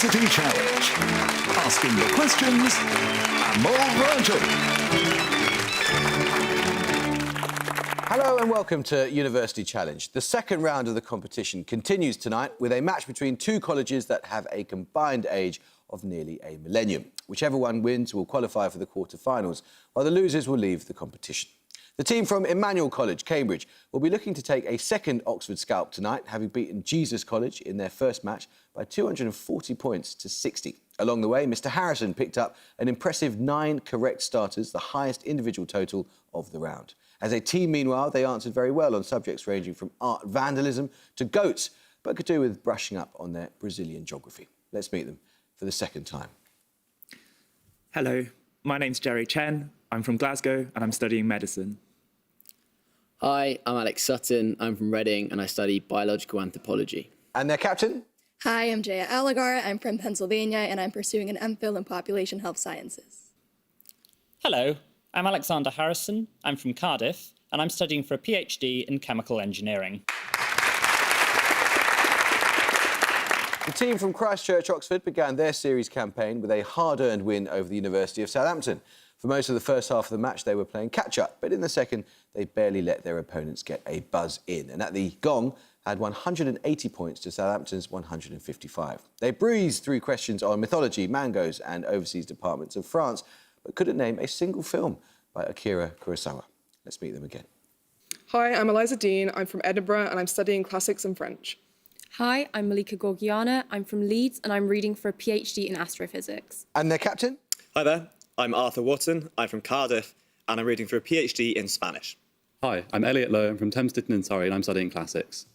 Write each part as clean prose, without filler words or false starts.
University Challenge. Asking the questions, Amol Rajan. Hello and welcome to University Challenge. The second round of the competition continues tonight with a match between two colleges that have a combined age of nearly a millennium. Whichever one wins will qualify for the quarter-finals, while the losers will leave the competition. The team from Emmanuel College, Cambridge, will be looking to take a second Oxford scalp tonight, having beaten Jesus College in their first match by 240 points to 60. Along the way, Mr Harrison picked up an impressive 9 correct starters, the highest individual total of the round. As a team, meanwhile, they answered very well on subjects ranging from art vandalism to goats, but could do with brushing up on their Brazilian geography. Let's meet them for the second time. Hello, my name's Jerry Chen. I'm from Glasgow and I'm studying medicine. Hi, I'm Alex Sutton. I'm from Reading and I study biological anthropology. And their captain? Hi, I'm Jaya Alagar. I'm from Pennsylvania and I'm pursuing an MPhil in Population Health Sciences. Hello, I'm Alexander Harrison. I'm from Cardiff and I'm studying for a PhD in chemical engineering. The team from Christchurch, Oxford, began their series campaign with a hard-earned win over the University of Southampton. For most of the first half of the match, they were playing catch-up, but in the second, they barely let their opponents get a buzz in. And at the gong, had 180 points to Southampton's 155. They breezed through questions on mythology, mangoes and overseas departments of France, but couldn't name a single film by Akira Kurosawa. Let's meet them again. Hi, I'm Eliza Dean. I'm from Edinburgh and I'm studying classics and French. Hi, I'm Malika Gorgiana. I'm from Leeds and I'm reading for a PhD in astrophysics. And their captain? Hi there, I'm Arthur Watson. I'm from Cardiff and I'm reading for a PhD in Spanish. Hi, I'm Elliot Lowe. I'm from Thames Ditton in Surrey and I'm studying classics.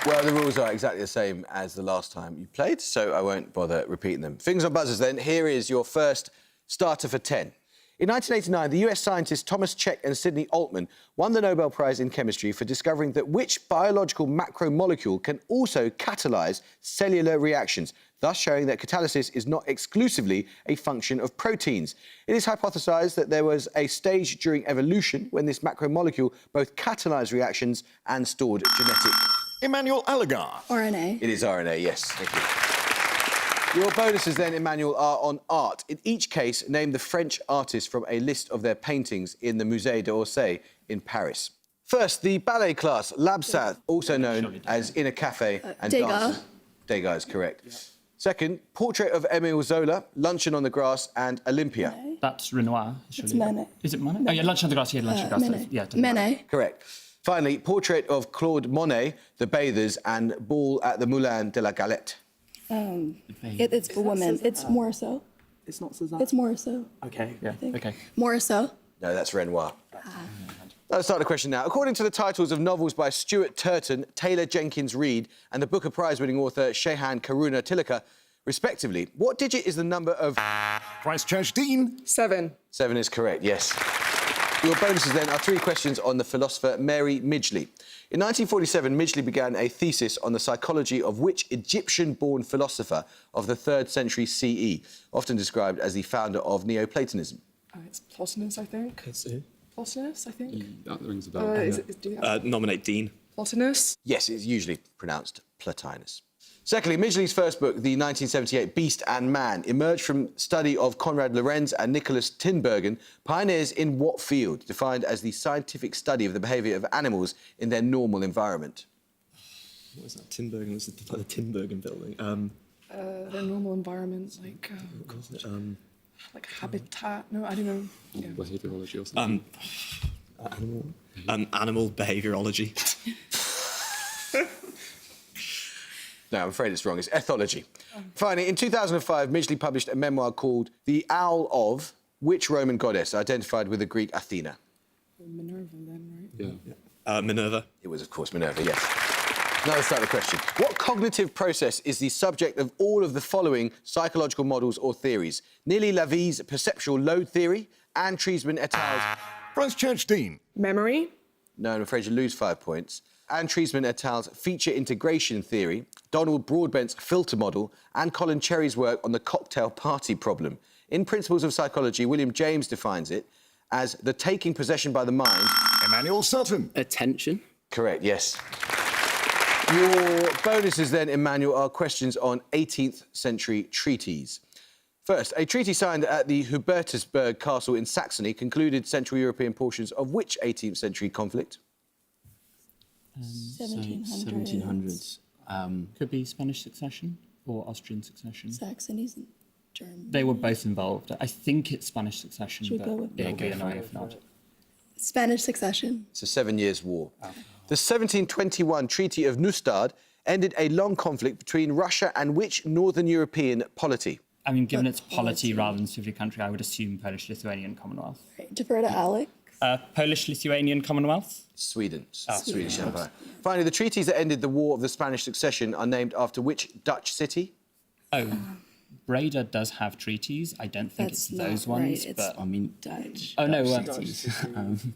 Well, the rules are exactly the same as the last time you played, so I won't bother repeating them. Fingers on buzzers, then. Here is your first starter for 10. In 1989, the US scientists Thomas Cech and Sidney Altman won the Nobel Prize in Chemistry for discovering that which biological macromolecule can also catalyse cellular reactions, thus showing that catalysis is not exclusively a function of proteins. It is hypothesised that there was a stage during evolution when this macromolecule both catalysed reactions and stored genetic... Emmanuel Allagar. RNA. It is RNA, yes. Thank you. Your bonuses then, Emmanuel, are on art. In each case, name the French artist from a list of their paintings in the Musée d'Orsay in Paris. First, the ballet class, L'Absinthe, also known as In a Cafe and Degas. Dancing. Degas is correct. Yeah. Second, portrait of Émile Zola, Luncheon on the Grass and Olympia. Manet. That's Renoir. It's Manet. Is it Manet? Oh, yeah, Lunch on the Grass. Yeah, Lunch on the Grass. Manet. Yeah, Manet. Correct. Finally, portrait of Claude Monet, The Bathers and Ball at the Moulin de la Galette. It's for women. It's more so. It's not Cézanne? It's more so. Okay, yeah, okay. More so. No, that's Renoir. Let's start the question now. According to the titles of novels by Stuart Turton, Taylor Jenkins Reid and the Booker Prize-winning author Shehan Karuna Tilaka, respectively, what digit is the number of... Christchurch Dean. 7. 7 is correct, yes. Your bonuses then are 3 questions on the philosopher Mary Midgley. In 1947, Midgley began a thesis on the psychology of which Egyptian-born philosopher of the 3rd century CE, often described as the founder of Neoplatonism. It's Plotinus, I think. Plotinus, I think. That rings a bell. Nominate Dean. Plotinus. Yes, it's usually pronounced Plotinus. Secondly, Midgley's first book, the 1978 Beast and Man, emerged from study of Konrad Lorenz and Nicholas Tinbergen, pioneers in what field, defined as the scientific study of the behaviour of animals in their normal environment? What was that? Tinbergen was the Tinbergen building. Their normal environment, like habitat. No, I don't know. Yeah. Behaviourology or something. Animal behaviourology. No, I'm afraid it's wrong. It's ethology. Finally, in 2005, Midgley published a memoir called The Owl of which Roman goddess identified with the Greek Athena? Minerva, then, right? Yeah. Minerva. It was, of course, Minerva, yes. Now let's start the question. What cognitive process is the subject of all of the following psychological models or theories? Nearly Lavee's perceptual load theory, Anne Treisman et al.'s... Christchurch Dean. Memory. No, I'm afraid you lose 5 points. Anne Treisman et al.'s feature integration theory, Donald Broadbent's filter model, and Colin Cherry's work on the cocktail party problem. In Principles of Psychology, William James defines it as the taking possession by the mind... Emmanuel Sutton. Attention. Correct, yes. Your bonuses then, Emmanuel, are questions on 18th century treaties. First, a treaty signed at the Hubertusburg Castle in Saxony concluded Central European portions of which 18th century conflict? 1700s. Could be Spanish succession or Austrian succession. Saxony's and German. They were both involved. I think it's Spanish succession, Should we but go with it will be annoying if not. Spanish succession. It's a 7 Years' War. The 1721 Treaty of Neustadt ended a long conflict between Russia and which Northern European polity? I mean, given its polity rather than Soviet country, I would assume Polish-Lithuanian Commonwealth. Right, defer to Alex. Polish-Lithuanian Commonwealth? Sweden. Swedish Empire. Finally, the treaties that ended the War of the Spanish Succession are named after which Dutch city? Oh, Breda does have treaties. I don't think That's it's those not ones, right. but... It's Dutch. Oh, no, Cities. I mean,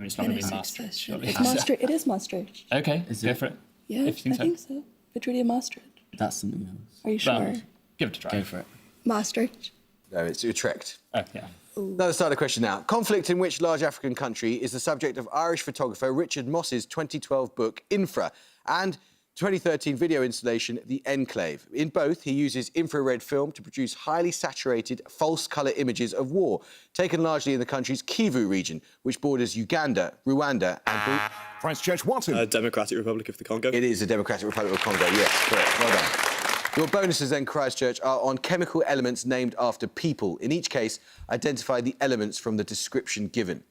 it's not going to be Spanish Maastricht, succession. surely. It's Maastricht. It is Maastricht. OK, go for it. Yeah, If you I think so. The Treaty of Maastricht. That's something else. Are you sure? Well, give it a try. Go for it. Maastricht. No, it's Utrecht. Oh, yeah. Another starter question now. Conflict in which large African country is the subject of Irish photographer Richard Moss's 2012 book, Infra, and 2013 video installation, The Enclave. In both, he uses infrared film to produce highly saturated, false colour images of war, taken largely in the country's Kivu region, which borders Uganda, Rwanda and... Christchurch Watson. Democratic Republic of the Congo. It is the Democratic Republic of Congo, yes, correct. Well done. Your bonuses then, Christchurch, are on chemical elements named after people. In each case, identify the elements from the description given.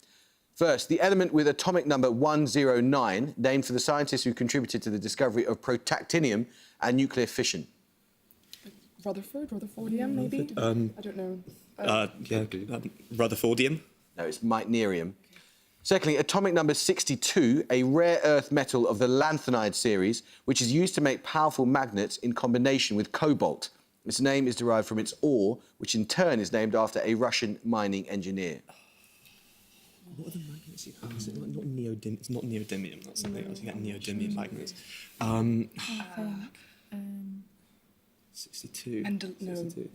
First, the element with atomic number 109, named for the scientists who contributed to the discovery of protactinium and nuclear fission. Rutherfordium, maybe? I don't know. Rutherfordium. No, it's meitnerium. Secondly, atomic number 62, a rare earth metal of the lanthanide series, which is used to make powerful magnets in combination with cobalt. Its name is derived from its ore, which in turn is named after a Russian mining engineer. What are the magnets you have? Is it not neodymium? It's not neodymium. That's something else. You get neodymium magnets. 62. No. 62.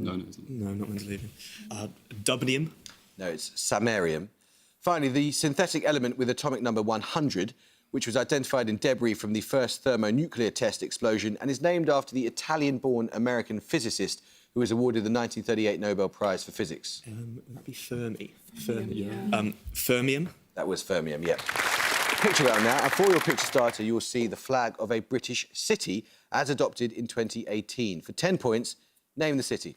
No, it's not. No, not Mendelevium. Dubnium. No, it's samarium. Finally, the synthetic element with atomic number 100, which was identified in debris from the first thermonuclear test explosion and is named after the Italian-born American physicist who was awarded the 1938 Nobel Prize for Physics. Would that be Fermi? Fermium. That was fermium, yeah. Picture round now, and for your picture starter, you will see the flag of a British city as adopted in 2018. For 10 points, name the city.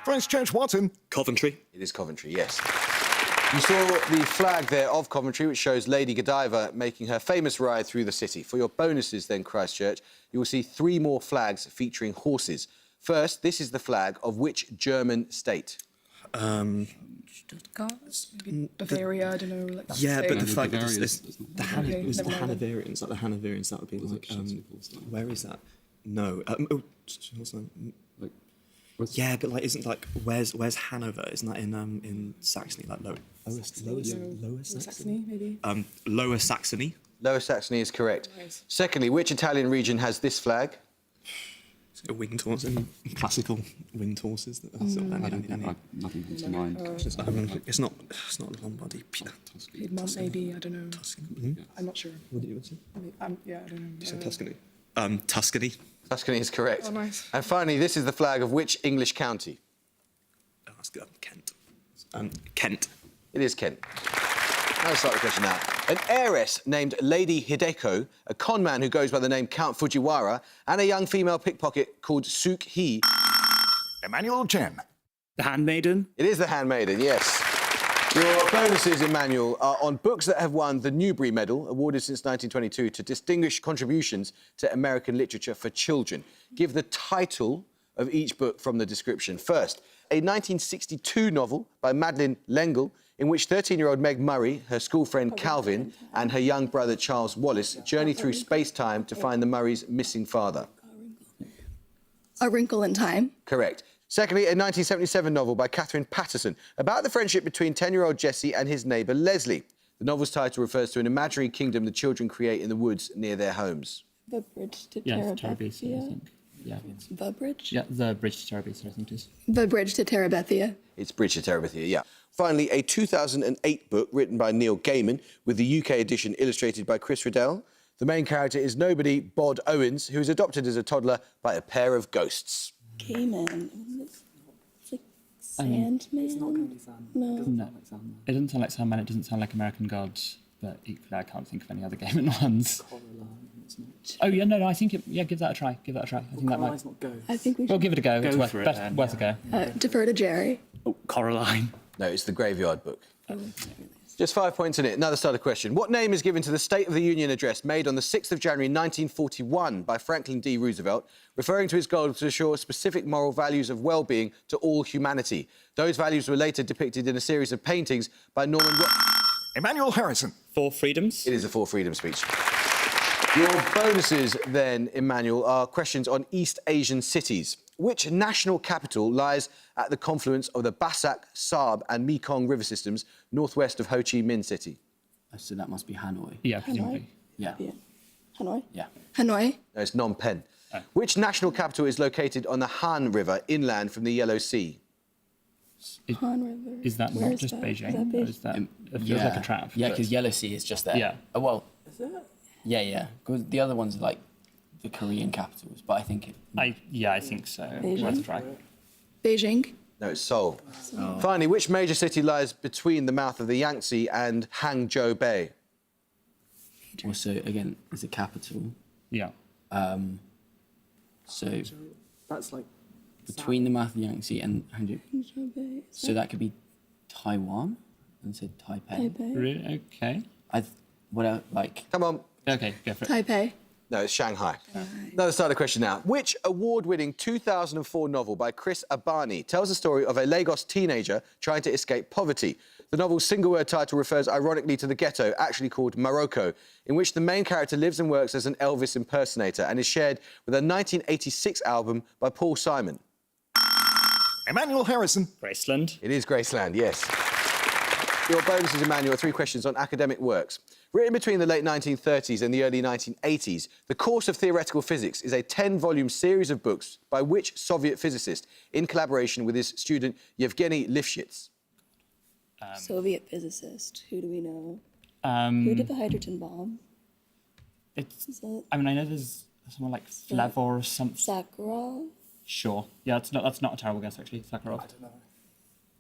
Christchurch Watson. Coventry. It is Coventry, yes. You saw the flag there of Coventry, which shows Lady Godiva making her famous ride through the city. For your bonuses then, Christchurch, you will see 3 more flags featuring horses. First, this is the flag of which German state? Stuttgart? Maybe Bavaria, I don't know. Like Yeah, but the No, fact that Bavaria it's is not- the never mind. Hanoverians, like the Hanoverians, that would be like, where is that? No. What's that? Like, Yeah, but like, isn't like, where's Hanover? Isn't that in Saxony, like lower Saxony? Saxony, maybe? Lower Saxony. Lower Saxony is correct. Nice. Secondly, which Italian region has this flag? Winged horses, classical winged horses. nothing comes to mind. It's not Lombardy. Piedmont, maybe, I don't know. Tuscany. I'm not sure. What did you say? Yeah, I don't know. You said Tuscany. Tuscany. Tuscany is correct. Oh, nice. And finally, this is the flag of which English county? Oh, that's good. Kent. Kent. It is Kent. I'll start the question now. An heiress named Lady Hideko, a con man who goes by the name Count Fujiwara, and a young female pickpocket called Suk Hee. Emmanuel Chen. The Handmaiden. It is the Handmaiden, yes. Your bonuses, Emmanuel, are on books that have won the Newbery Medal, awarded since 1922 to distinguished contributions to American literature for children. Give the title of each book from the description. First, a 1962 novel by Madeleine L'Engle, in which 13-year-old Meg Murray, her school friend Calvin, and her young brother Charles Wallace journey through space-time to find the Murrays' missing father. A Wrinkle in Time. Correct. Secondly, a 1977 novel by Catherine Patterson about the friendship between 10-year-old Jesse and his neighbour Leslie. The novel's title refers to an imaginary kingdom the children create in the woods near their homes. The Bridge to Yes, Terabithia, I think. Yeah. The bridge? Yeah, the bridge to Terabithia, I think it is. The bridge to Terabithia. It's Bridge to Terabithia, yeah. Finally, a 2008 book written by Neil Gaiman, with the UK edition illustrated by Chris Riddell. The main character is nobody Bod Owens, who is adopted as a toddler by a pair of ghosts. Cayman. It's like Sandman? It's not going to be Sandman. No. It doesn't sound like Sandman, it doesn't sound like American Gods, but equally I can't think of any other Gaiman ones. Oh, yeah, no, I think give that a try. Give that a try. I think that might. Not go. I think we should. Well, give it a go. It's for it, then, worth a go. Defer to Jerry. Oh, Coraline. No, it's the Graveyard Book. Oh. Just 5 points in it. Another starter question. What name is given to the State of the Union address made on the 6th of January 1941 by Franklin D. Roosevelt, referring to his goal to assure specific moral values of well-being to all humanity? Those values were later depicted in a series of paintings by Norman... Emmanuel Harrison. 4 freedoms. It is a 4 freedom speech. Your bonuses, then, Emmanuel, are questions on East Asian cities. Which national capital lies at the confluence of the Bassac, Saab and Mekong river systems northwest of Ho Chi Minh City? So that must be Hanoi. Yeah, presumably. Yeah. Hanoi? Yeah. Hanoi? No, it's Phnom Penh. Which national capital is located on the Han River inland from the Yellow Sea? Han River. Is that Where not is just that? Beijing? Is that Or is that, it feels like a trap. Yeah, but- because Yellow Sea is just there. Yeah. Oh, well. Is it? Yeah. Because the other ones are like the Korean capitals, but I think it. I think so. Beijing? Worth a try. Beijing? No, it's Seoul. Finally, which major city lies between the mouth of the Yangtze and Hangzhou Bay? Also, again, it's a capital. Yeah. So That's like between the mouth of the Yangtze and Hangzhou. Taipei. So that could be Taiwan, and said Taipei. Taipei. Really? Okay. What else? Like Come on. Okay, go for it. Taipei. No, it's Shanghai. Another starter question now. Which award-winning 2004 novel by Chris Abani tells the story of a Lagos teenager trying to escape poverty? The novel's single-word title refers ironically to the ghetto, actually called Morocco, in which the main character lives and works as an Elvis impersonator and is shared with a 1986 album by Paul Simon. Emmanuel Harrison. Graceland. It is Graceland, yes. Your bonuses, Emmanuel, 3 questions on academic works. Written between the late 1930s and the early 1980s, the course of theoretical physics is a 10-volume series of books by which Soviet physicist, in collaboration with his student Yevgeny Lifshitz? Soviet physicist. Who do we know? Who Um, did the hydrogen bomb? it's. Is it I mean, I know there's someone like Flavor or something. Sakharov? Sure. Yeah, that's not a terrible guess actually. Sakharov.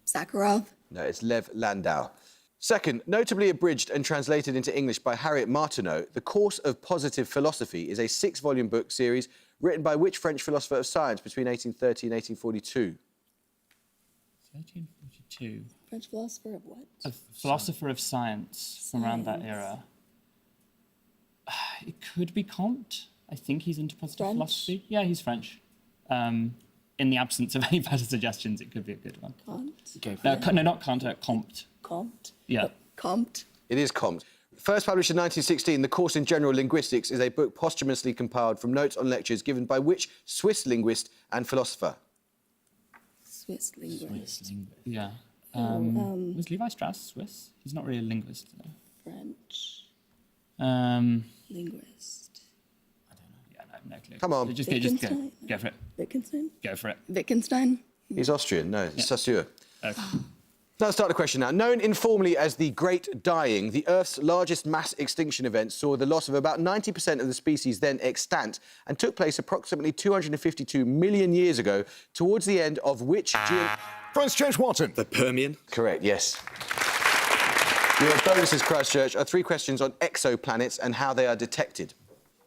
Sakharov? No, it's Lev Landau. Second, notably abridged and translated into English by Harriet Martineau, The Course of Positive Philosophy is a 6-volume book series written by which French philosopher of science between 1830 and 1842? 1342. French philosopher of what? A philosopher of science from around that era. It could be Comte. I think he's into positive French? philosophy. Yeah, he's French. In the absence of any better suggestions, it could be a good one. Comte? go for No, it. no, not Comte, Comte. Comte? Yeah. Comte? It is Comte. First published in 1916, The Course in General Linguistics is a book posthumously compiled from notes on lectures given by which Swiss linguist and philosopher? Swiss linguist. Yeah. Um, Was Levi Strauss Swiss? He's not really a linguist, though. French. Linguist. Yeah, no clue. Come on. Just Wittgenstein? go for it. Wittgenstein? Go for it. Wittgenstein? He's Austrian. No, it's Saussure. Okay. Let's start the question now. Known informally as the Great Dying, the Earth's largest mass extinction event saw the loss of about 90% of the species then extant and took place approximately 252 million years ago towards the end of which... Francis James Watson. the Permian. Correct, yes. Your bonuses, Christchurch, are 3 questions on exoplanets and how they are detected.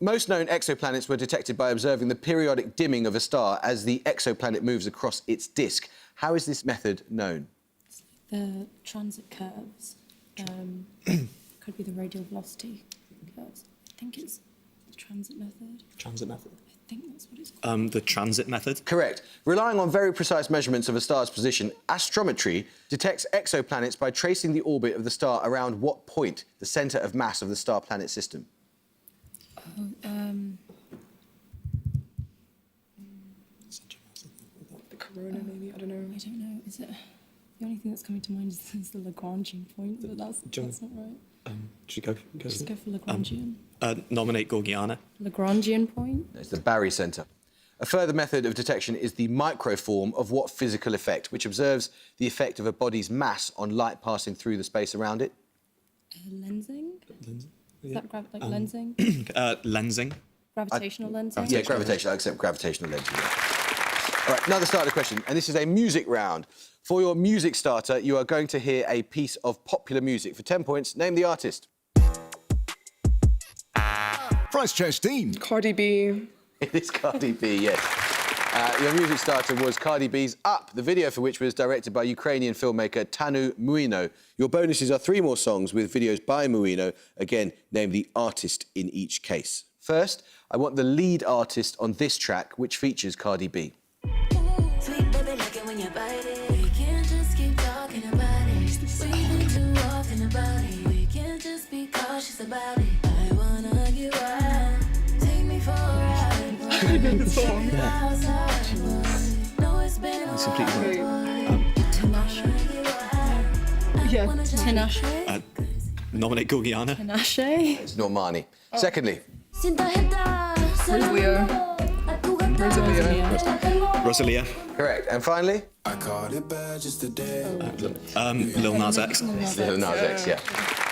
Most known exoplanets were detected by observing the periodic dimming of a star as the exoplanet moves across its disk. How is this method known? The transit curves. Could be the radial velocity curves. I think it's the transit method. Transit method. I think that's what it's called. The transit method. Correct. Relying on very precise measurements of a star's position, astrometry detects exoplanets by tracing the orbit of the star around what point, the centre of mass of the star-planet system? The corona, maybe? I don't know. I don't know. Is it? The only thing that's coming to mind is the Lagrangian point, but that's not right. Should we go? Just go for Lagrangian. Nominate Gorgiana. Lagrangian point. It's the Barry Centre. A further method of detection is the microform of what physical effect, which observes the effect of a body's mass on light passing through the space around it? Lensing? Is that lensing? Lensing. Gravitational lensing? Yeah, gravitational. I accept gravitational lensing. Yeah. All right, another starter question, and this is a music round. For your music starter, you are going to hear a piece of popular music. For 10 points, name the artist. Christchurch Dean. Cardi B. It is Cardi B, yes. Your music starter was Cardi B's Up, the video for which was directed by Ukrainian filmmaker Tanu Muino. Your bonuses are 3 more songs with videos by Muino. Again, name the artist in each case. First, I want the lead artist on this track, which features Cardi B. Sweet baby, like it when you bite it. We can't just keep talking about it. We think too often about it. We can't just be cautious about it. I wanna get wild. Take me for a ride. No, it's been a while. Yeah. Tinashe? Nominate Gorgiana. Tinashe? It's Normani. Secondly, Rosalia. correct. And finally? Lil Nas X. Lil Nas X, yeah.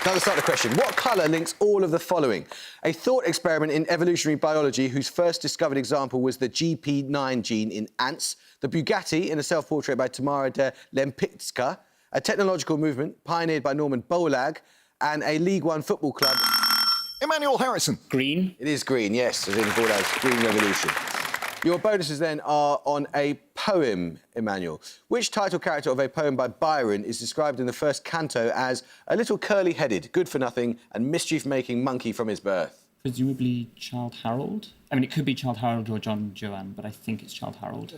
Another starter question. What colour links all of the following? A thought experiment in evolutionary biology whose first discovered example was the GP9 gene in ants, the Bugatti in a self-portrait by Tamara de Lempicka, a technological movement pioneered by Norman Bolag, and a League One football club. Emmanuel Harrison. Green. It is green, yes, as in Bordeaux's Green Revolution. Your bonuses then are on a poem, Emmanuel. Which title character of a poem by Byron is described in the first canto as a little curly-headed, good-for-nothing and mischief-making monkey from his birth? Presumably Childe Harold. I mean, it could be Childe Harold or John Joanne, but I think it's Childe Harold.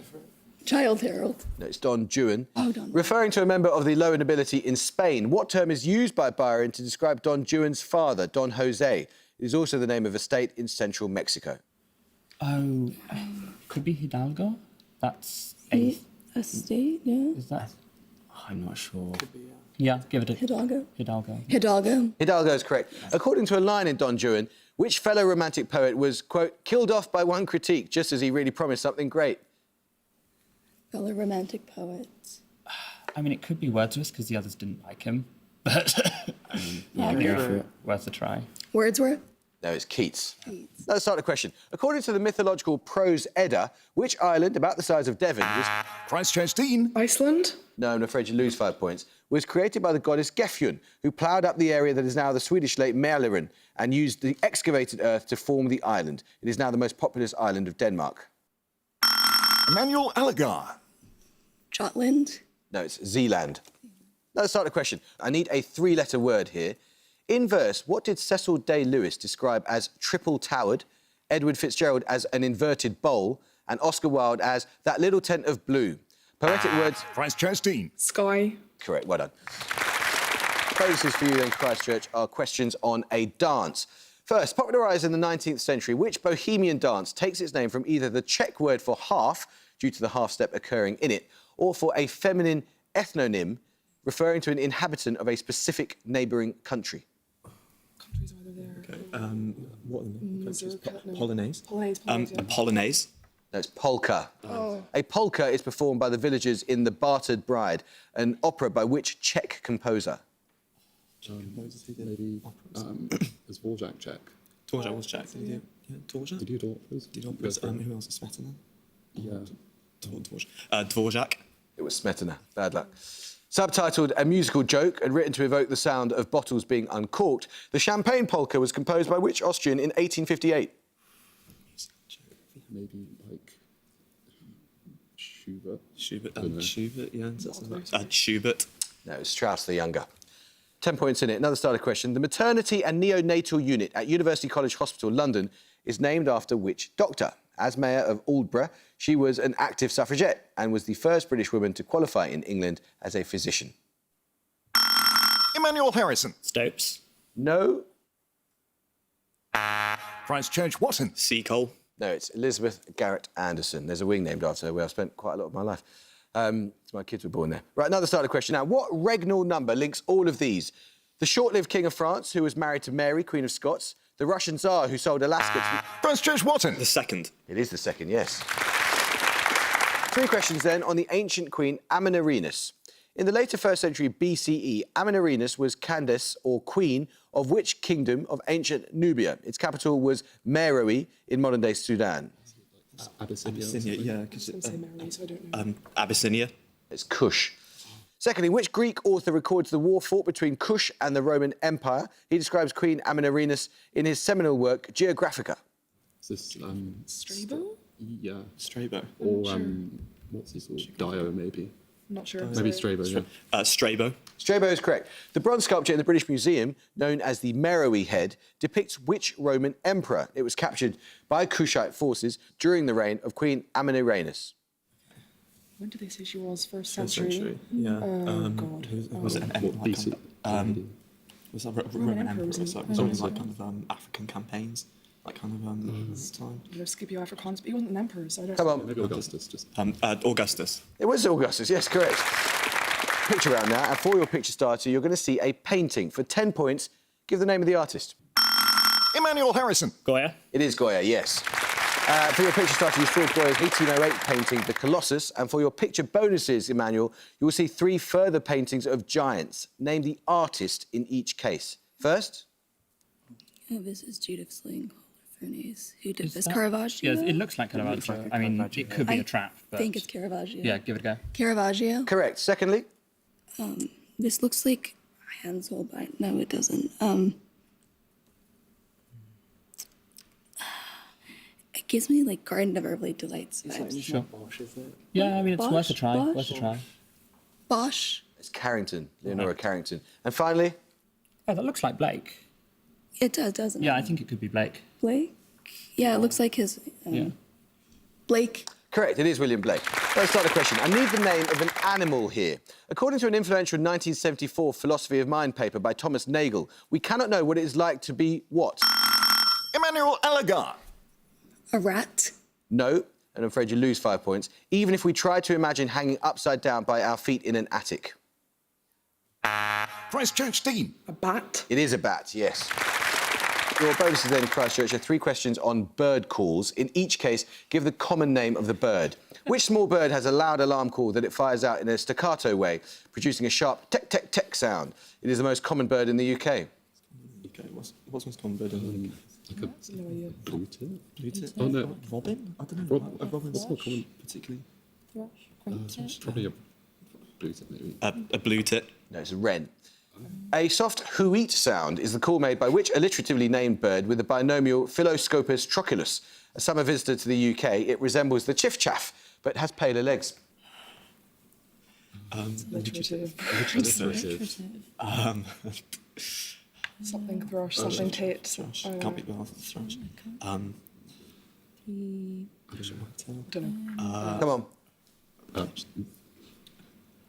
Child Herald. No, it's Don Juan. Oh, Don. Referring to a member of the lower nobility in Spain, what term is used by Byron to describe Don Juan's father, Don Jose? It is also the name of a state in central Mexico. Oh, could be Hidalgo? That's a... A state, yeah. Is that... I'm not sure. Yeah, give it a... Hidalgo. Hidalgo. Hidalgo. Hidalgo is correct. According to a line in Don Juan, which fellow romantic poet was, quote, killed off by one critique just as he really promised something great? Fellow romantic poets. I mean, it could be Wordsworth because the others didn't like him, but worth a try. Wordsworth. No, it's Keats. Let's start a question. According to the mythological prose Edda, which island, about the size of Devon, was... Christchurch Dean. Iceland. No, I'm afraid you lose 5 points. Was created by the goddess Gefjun, who ploughed up the area that is now the Swedish Lake Mälaren and used the excavated earth to form the island. It is now the most populous island of Denmark. Emmanuel Alagar. Jutland. No, it's Zealand. Let's start a question. I need a 3-letter word here. In verse, what did Cecil Day-Lewis describe as triple-towered, Edward Fitzgerald as an inverted bowl, and Oscar Wilde as that little tent of blue? Poetic words... Christchurch Dean. Sky. Correct, well done. Bonuses for you then, Christchurch, are questions on a dance. First, popularised in the 19th century, which bohemian dance takes its name from either the Czech word for half, due to the half-step occurring in it, or for a feminine ethnonym referring to an inhabitant of a specific neighbouring country? Countries either there. Okay. What are the countries? Polonaise. Polonaise. Polonaise. No, it's polka. Oh. A polka is performed by the villagers in The Bartered Bride, an opera by which Czech composer? Maybe Dvorak Czech. Dvorak was Czech. Yeah. Dvorak. Did you do it? Who else is Smetana? Yeah. Dvorak. It was Smetana. Bad luck. Subtitled A Musical Joke and written to evoke the sound of bottles being uncorked, the Champagne Polka was composed by which Austrian in 1858? Maybe like Schubert. Schubert, yeah. Schubert. No, it's Strauss the Younger. 10 points in it. Another starter question. The maternity and neonatal unit at University College Hospital, London, is named after which doctor? As mayor of Aldborough, she was an active suffragette and was the first British woman to qualify in England as a physician. Emmanuel Harrison. Stopes. No. Christchurch Watson. Seacole. No, it's Elizabeth Garrett Anderson. There's a wing named after her where I've spent quite a lot of my life. My kids were born there. Right, another starter question now. What regnal number links all of these? The short-lived King of France, who was married to Mary, Queen of Scots. The Russian Tsar, who sold Alaska to... Christchurch Watson. The second. It is the second, yes. 3 questions then on the ancient queen Amerinus. In the later 1st century BCE, Amerinus was Candace, or queen, of which kingdom of ancient Nubia? Its capital was Meroe in modern-day Sudan. Abyssinia, yeah. Abyssinia. It's Kush. Secondly, which Greek author records the war fought between Kush and the Roman Empire? He describes Queen Amerinus in his seminal work, Geographica. Is this, Strabo? yeah. Strabo. Or, what's his called? Dio, maybe. I'm not sure. Maybe Strabo, yeah. Strabo. Strabo is correct. The bronze sculpture in the British Museum, known as the Meroe head, depicts which Roman emperor? It was captured by Kushite forces during the reign of Queen Amerinus. When did they say she was? First century? Yeah. Oh, God. Was it an What, BC? was that Roman emperor? Was it like kind of African campaigns? Like kind of this time. You know, Scipio Africanus, but he wasn't an emperor, so I don't Come on. Maybe Augustus, just... Augustus. It was Augustus, yes, correct. Picture round now, and for your picture starter, you're going to see a painting. For 10 points, give the name of the artist. Emmanuel Harrison. Goya. It is Goya, yes. For your picture starter, you saw Goya's 1808 painting, The Colossus, and for your picture bonuses, Emmanuel, you will see 3 further paintings of giants. Name the artist in each case. First? Oh, this is Judith Sling. Who did this? Caravaggio? Yeah, it looks like Caravaggio. I mean, it could be a trap, but... I think it's Caravaggio. Yeah, give it a go. Caravaggio? Correct. Secondly? This looks like hands hold by... No, it doesn't. It gives me, like, Garden of Earthly Delights vibes. Sure. Yeah, I mean, it's worth a try. Bosch? Worth a try. Bosch? It's Carrington, Leonora Carrington. And finally? Oh, that looks like Blake. It does, doesn't it? Yeah, I think it could be Blake. Blake? Yeah, it looks like his... Yeah. Blake. Correct, it is William Blake. Let's start the question. I need the name of an animal here. According to an influential 1974 philosophy of mind paper by Thomas Nagel, we cannot know what it is like to be what? Emmanuel Alagar. A rat? No, and I'm afraid you lose 5 points, even if we try to imagine hanging upside down by our feet in an attic. Christchurch team. A bat? It is a bat, yes. Your bonuses then, Christchurch, are 3 questions on bird calls. In each case, give the common name of the bird. Which small bird has a loud alarm call that it fires out in a staccato way, producing a sharp tek-tek-tek sound? It is the most common bird in the UK. Okay, what's most common bird in the UK? Like a blue tit? Blue tit? Oh, no. Robin? I don't know. A Robin's more common, particularly. probably a blue tit, maybe. A blue tit? No, it's a wren. A soft hooeet sound is the call made by which alliteratively named bird with the binomial Philoscopus trochilus? A summer visitor to the UK, it resembles the chiff-chaff, but has paler legs. Literative. Something thrush, something tit. Can't be behalf of the thrush. I don't know. Come on.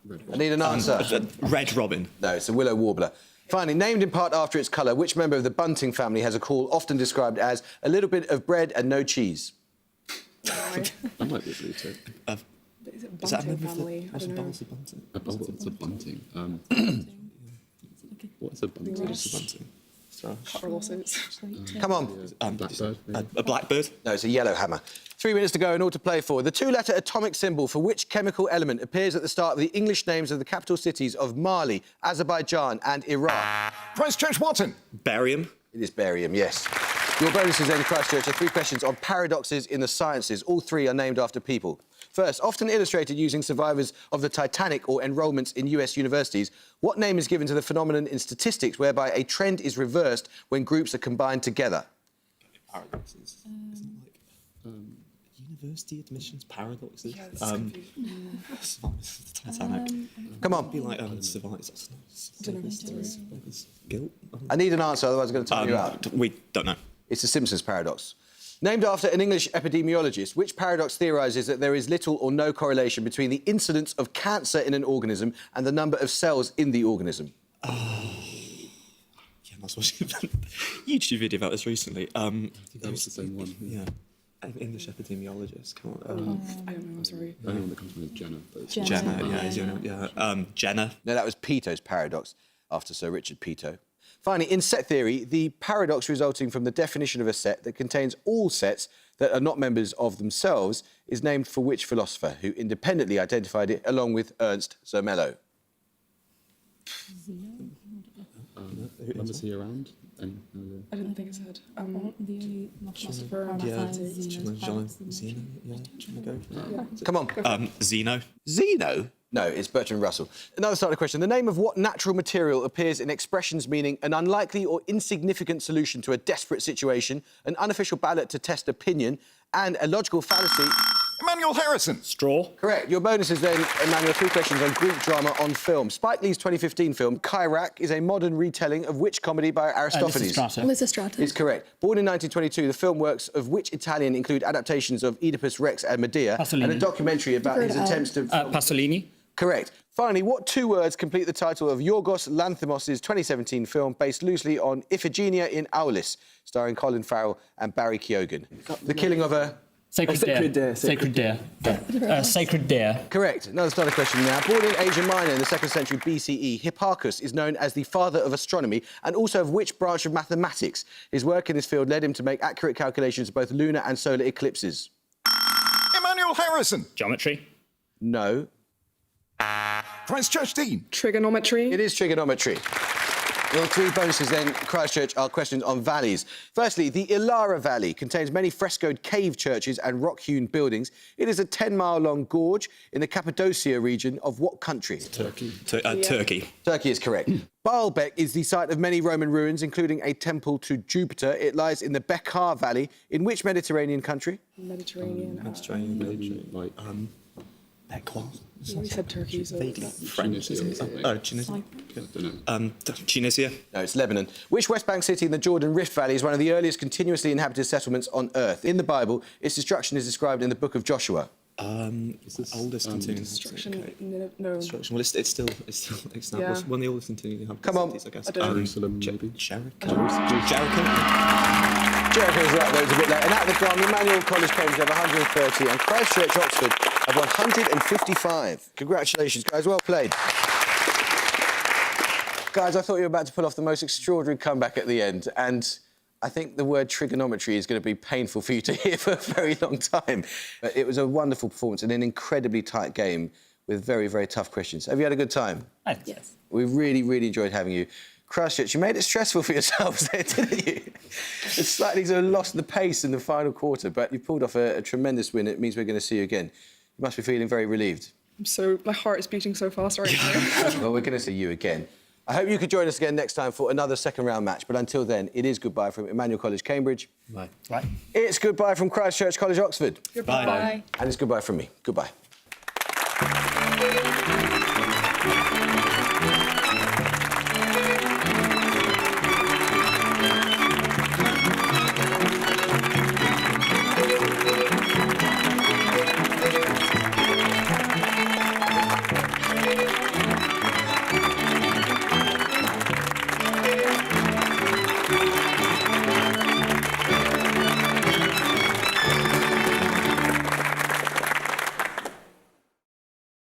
Red I need an answer. Red robin. No, it's a willow warbler. Finally, named in part after its colour, which member of the bunting family has a call often described as a little bit of bread and no cheese? That might be a blue tit. But is it bunting family? I don't know. What's a bunting? What's a bunting? Cut our losses. Come on. Blackbird? A blackbird? No, it's a yellow hammer. 3 minutes to go and all to play for. The 2-letter atomic symbol for which chemical element appears at the start of the English names of the capital cities of Mali, Azerbaijan and Iraq? Christchurch Watson. Barium? It is barium, yes. Your bonuses then, Christchurch, are 3 questions on paradoxes in the sciences. All 3 are named after people. First, often illustrated using survivors of the Titanic or enrolments in US universities, what name is given to the phenomenon in statistics whereby a trend is reversed when groups are combined together? Paradoxes. Isn't it like university admissions paradoxes? Yeah, this could be. The Titanic. Come on. It'd be like survivors. Guilt. I need an answer, otherwise I'm going to time you out. We don't know. It's the Simpsons paradox. Named after an English epidemiologist, which paradox theorises that there is little or no correlation between the incidence of cancer in an organism and the number of cells in the organism? Yeah, I was watching a YouTube video about this recently. I think that was the same one. Yeah. An English epidemiologist. Come on. I don't know, I'm sorry. The only one that comes to mind is Jenna. But it's Jenna. Jenna. No, that was Peto's paradox, after Sir Richard Peto. Finally, in set theory, the paradox resulting from the definition of a set that contains all sets that are not members of themselves is named for which philosopher who independently identified it along with Ernst Zermelo? When was he around? I didn't think it said. The only philosopher Come on. Zeno. Zeno? No, it's Bertrand Russell. Another starter question. The name of what natural material appears in expressions meaning an unlikely or insignificant solution to a desperate situation, an unofficial ballot to test opinion, and a logical fallacy? Emmanuel Harrison. Straw. Correct. Your bonus is then, Emmanuel, 3 questions on Greek drama on film. Spike Lee's 2015 film, Chirac, is a modern retelling of which comedy by Aristophanes? Lysistrata. Is correct. Born in 1922, the film works of which Italian include adaptations of Oedipus Rex and Medea, Pasolini. and a documentary about his attempts to... Pasolini. Correct. Finally, what 2 words complete the title of Yorgos Lanthimos' 2017 film based loosely on Iphigenia in Aulis, starring Colin Farrell and Barry Keoghan? The killing of a... Sacred deer. Sacred deer. Sacred deer. Correct. Another starter question now. Born in Asia Minor in the 2nd century BCE, Hipparchus is known as the father of astronomy and also of which branch of mathematics? His work in this field led him to make accurate calculations of both lunar and solar eclipses. Emmanuel Harrison. Geometry. No. Christchurch Dean. Trigonometry. It is trigonometry. Your 3 bonuses then, Christchurch, are questions on valleys. Firstly, the Ilara Valley contains many frescoed cave churches and rock-hewn buildings. It is a 10-mile-long gorge in the Cappadocia region of what country? Turkey. Turkey. Turkey is correct. Baalbek is the site of many Roman ruins, including a temple to Jupiter. It lies in the Bekaa Valley. In which Mediterranean country? Mediterranean. Like We said Turkey, so Tunisia. No, it's Lebanon. Which West Bank city in the Jordan Rift Valley is one of the earliest continuously inhabited settlements on Earth? In the Bible, its destruction is described in the book of Joshua. Oldest continuing destruction. No. destruction. Well, it's still Yeah. one of the oldest continuing inhabited Come on. cities, I guess. I don't know. Jerusalem, maybe. Jericho. Jericho is right, though, it's a bit late. And at the time, Emmanuel College Cambridge have 130 and Christchurch Oxford have 155. Congratulations, guys. Well played. Guys, I thought you were about to pull off the most extraordinary comeback at the end, and I think the word trigonometry is going to be painful for you to hear for a very long time. But it was a wonderful performance and an incredibly tight game with very, very tough questions. Have you had a good time? Yes. We really, really enjoyed having you. Christchurch, you made it stressful for yourselves there, didn't you? It's slightly sort of lost the pace in the final quarter, but you pulled off a tremendous win. It means we're going to see you again. You must be feeling very relieved. My heart is beating so fast right now. Well, we're going to see you again. I hope you could join us again next time for another second-round match. But until then, it is goodbye from Emmanuel College, Cambridge. Bye. Right. It's goodbye from Christchurch College, Oxford. Goodbye. Bye. And it's goodbye from me. Goodbye.